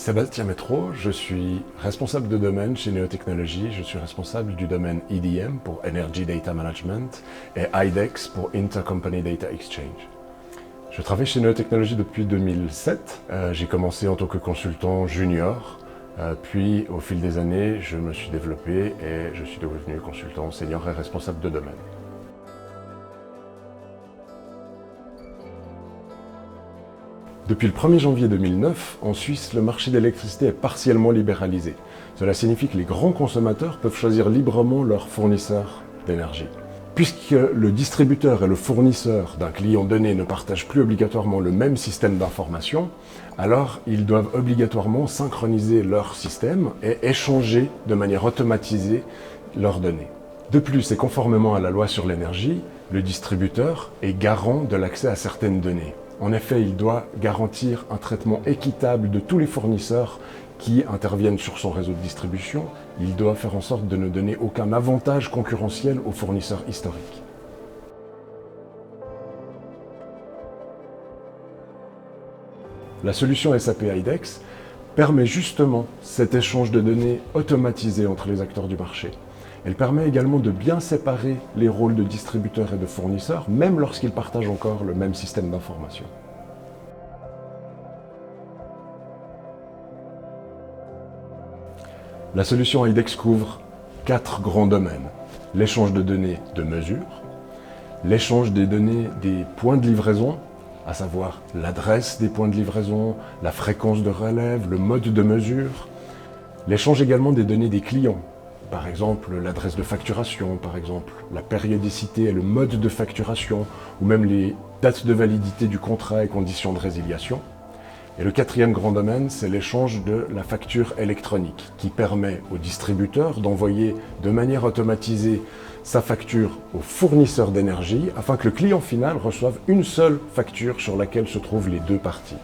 Sébastien Métro, je suis responsable de domaine chez Neo Technologies. Je suis responsable du domaine EDM pour Energy Data Management et IDEX pour Intercompany Data Exchange. Je travaille chez Neo Technologies depuis 2007. J'ai commencé en tant que consultant junior, puis au fil des années, je me suis développé et je suis devenu consultant senior et responsable de domaine. Depuis le 1er janvier 2009, en Suisse, le marché de l'électricité est partiellement libéralisé. Cela signifie que les grands consommateurs peuvent choisir librement leur fournisseur d'énergie. Puisque le distributeur et le fournisseur d'un client donné ne partagent plus obligatoirement le même système d'information, alors ils doivent obligatoirement synchroniser leur système et échanger de manière automatisée leurs données. De plus, et conformément à la loi sur l'énergie, le distributeur est garant de l'accès à certaines données. En effet, il doit garantir un traitement équitable de tous les fournisseurs qui interviennent sur son réseau de distribution. Il doit faire en sorte de ne donner aucun avantage concurrentiel aux fournisseurs historiques. La solution SAP IDEX permet justement cet échange de données automatisé entre les acteurs du marché. Elle permet également de bien séparer les rôles de distributeurs et de fournisseurs, même lorsqu'ils partagent encore le même système d'information. La solution IDEX couvre 4 grands domaines. L'échange de données de mesure, l'échange des données des points de livraison, à savoir l'adresse des points de livraison, la fréquence de relève, le mode de mesure, l'échange également des données des clients, par exemple l'adresse de facturation, par exemple la périodicité et le mode de facturation, ou même les dates de validité du contrat et conditions de résiliation. Et le 4e grand domaine, c'est l'échange de la facture électronique, qui permet au distributeur d'envoyer de manière automatisée sa facture au fournisseur d'énergie, afin que le client final reçoive une seule facture sur laquelle se trouvent les deux parties.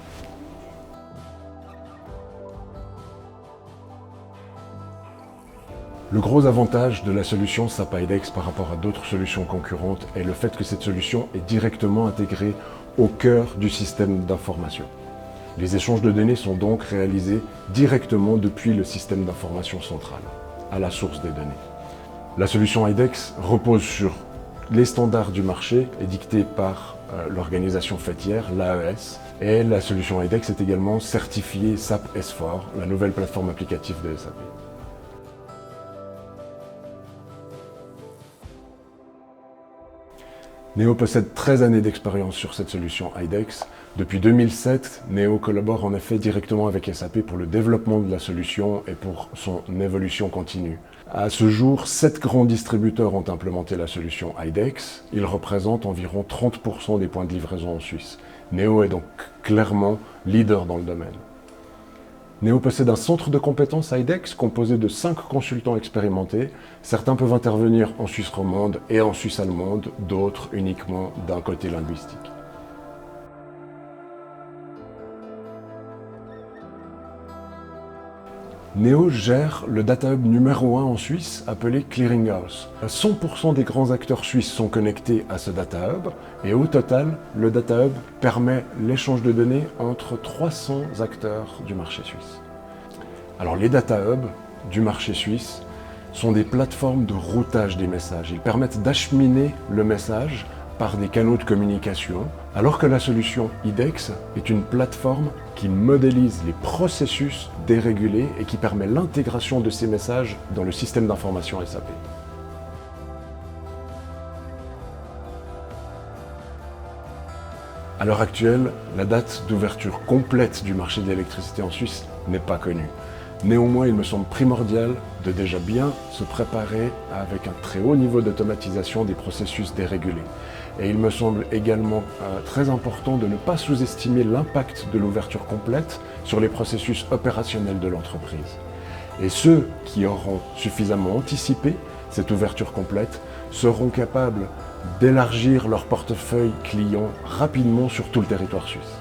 Le gros avantage de la solution SAP IDEX par rapport à d'autres solutions concurrentes est le fait que cette solution est directement intégrée au cœur du système d'information. Les échanges de données sont donc réalisés directement depuis le système d'information central, à la source des données. La solution IDEX repose sur les standards du marché édictés par l'organisation faîtière, l'AES, et la solution IDEX est également certifiée SAP S4, la nouvelle plateforme applicative de SAP. Neo possède 13 années d'expérience sur cette solution IDEX. Depuis 2007, Neo collabore en effet directement avec SAP pour le développement de la solution et pour son évolution continue. À ce jour, 7 grands distributeurs ont implémenté la solution IDEX. Ils représentent environ 30% des points de livraison en Suisse. Neo est donc clairement leader dans le domaine. Neo possède un centre de compétences IDEX composé de 5 consultants expérimentés. Certains peuvent intervenir en Suisse romande et en Suisse allemande, d'autres uniquement d'un côté linguistique. Neo gère le data hub numéro 1 en Suisse, appelé Clearing House. 100% des grands acteurs suisses sont connectés à ce data hub, et au total, le data hub permet l'échange de données entre 300 acteurs du marché suisse. Alors les data hubs du marché suisse sont des plateformes de routage des messages. Ils permettent d'acheminer le message par des canaux de communication, alors que la solution IDEX est une plateforme qui modélise les processus dérégulés et qui permet l'intégration de ces messages dans le système d'information SAP. À l'heure actuelle, la date d'ouverture complète du marché de l'électricité en Suisse n'est pas connue. Néanmoins, il me semble primordial de déjà bien se préparer avec un très haut niveau d'automatisation des processus dérégulés. Et il me semble également très important de ne pas sous-estimer l'impact de l'ouverture complète sur les processus opérationnels de l'entreprise. Et ceux qui auront suffisamment anticipé cette ouverture complète seront capables d'élargir leur portefeuille client rapidement sur tout le territoire suisse.